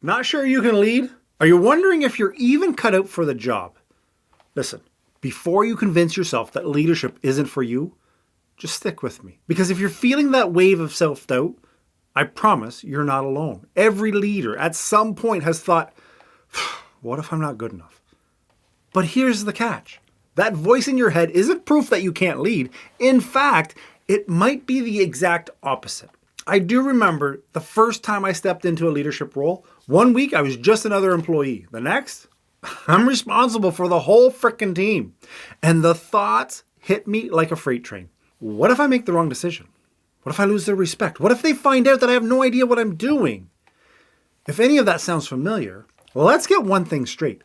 Not sure you can lead? Are you wondering if you're even cut out for the job? Listen, before you convince yourself that leadership isn't for you, just stick with me. Because if you're feeling that wave of self-doubt, I promise you're not alone. Every leader at some point has thought, what if I'm not good enough? But here's the catch. That voice in your head isn't proof that you can't lead. In fact, it might be the exact opposite. I do remember the first time I stepped into a leadership role. One week I was just another employee. The next, I'm responsible for the whole frickin' team. And the thoughts hit me like a freight train. What if I make the wrong decision? What if I lose their respect? What if they find out that I have no idea what I'm doing? If any of that sounds familiar, let's get one thing straight.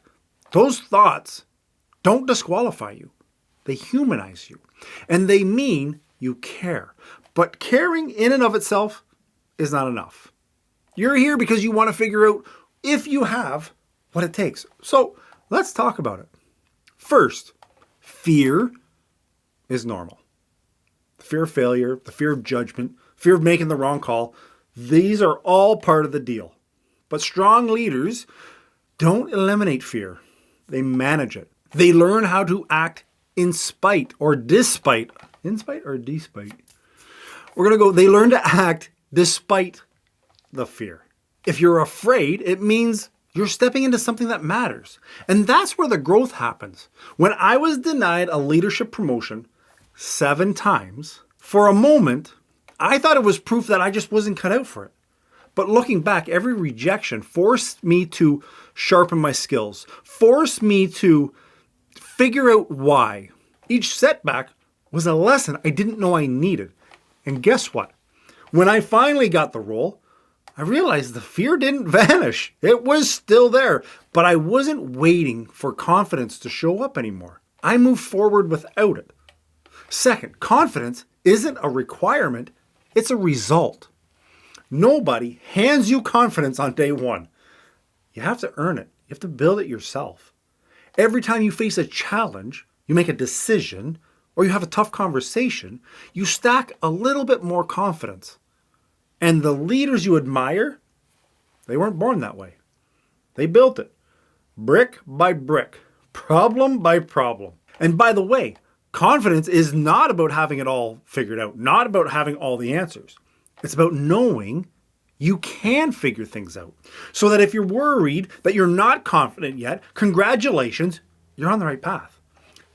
Those thoughts don't disqualify you. They humanize you. And they mean you care. But caring in and of itself is not enough. You're here because you want to figure out if you have what it takes. So let's talk about it. First, fear is normal. The fear of failure, the fear of judgment, fear of making the wrong call, these are all part of the deal. But strong leaders don't eliminate fear. They manage it. They learn how to act in spite or despite. In spite or despite? They learn to act despite the fear. If you're afraid, it means you're stepping into something that matters. And that's where the growth happens. When I was denied a leadership promotion 7 times, for a moment, I thought it was proof that I just wasn't cut out for it. But looking back, every rejection forced me to sharpen my skills, forced me to figure out why. Each setback was a lesson I didn't know I needed. And guess what? When I finally got the role, I realized the fear didn't vanish. It was still there, but I wasn't waiting for confidence to show up anymore. I moved forward without it. Second, confidence isn't a requirement, it's a result. Nobody hands you confidence on day one. You have to earn it. You have to build it yourself. Every time you face a challenge, you make a decision, or you have a tough conversation, you stack a little bit more confidence. And the leaders you admire, they weren't born that way. They built it, brick by brick, problem by problem. And by the way, confidence is not about having it all figured out, not about having all the answers. It's about knowing you can figure things out. So that if you're worried that you're not confident yet, congratulations, you're on the right path.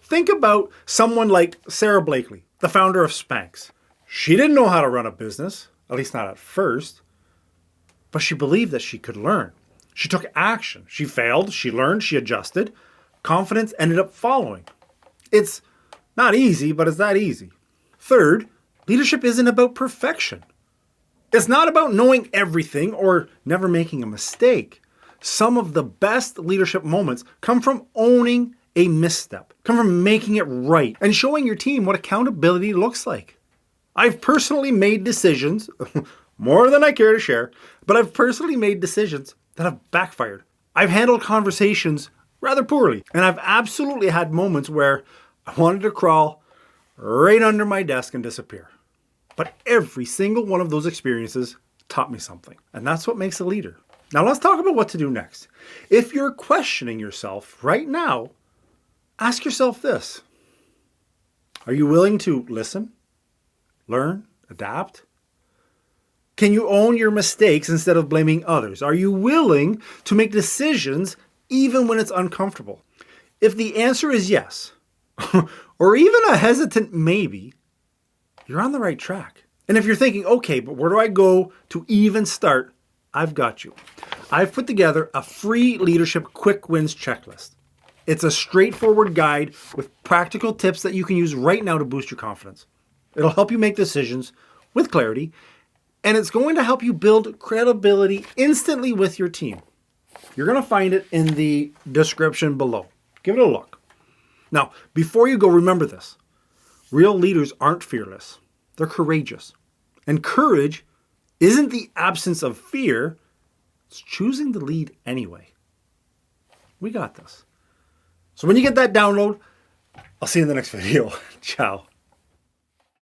Think about someone like Sarah Blakely, the founder of Spanx. She didn't know how to run a business, at least not at first, but she believed that she could learn. She took action. She failed, she learned, she adjusted. Confidence ended up following. It's not easy, but it's that easy. Third, leadership isn't about perfection. It's not about knowing everything or never making a mistake. Some of the best leadership moments come from owning a misstep, come from making it right and showing your team what accountability looks like. I've personally made decisions, more than I care to share, but I've personally made decisions that have backfired. I've handled conversations rather poorly, and I've absolutely had moments where I wanted to crawl right under my desk and disappear. But every single one of those experiences taught me something, and that's what makes a leader. Now let's talk about what to do next. If you're questioning yourself right now, ask yourself this. Are you willing to listen, learn, adapt? Can you own your mistakes instead of blaming others? Are you willing to make decisions even when it's uncomfortable? If the answer is yes, or even a hesitant maybe, you're on the right track. And if you're thinking, okay, but where do I go to even start? I've got you. I've put together a free leadership quick wins checklist. It's a straightforward guide with practical tips that you can use right now to boost your confidence. It'll help you make decisions with clarity, and it's going to help you build credibility instantly with your team. You're going to find it in the description below. Give it a look. Now, before you go, remember this. Real leaders aren't fearless. They're courageous. And courage isn't the absence of fear. It's choosing to lead anyway. We got this. So when you get that download, I'll see you in the next video. Ciao.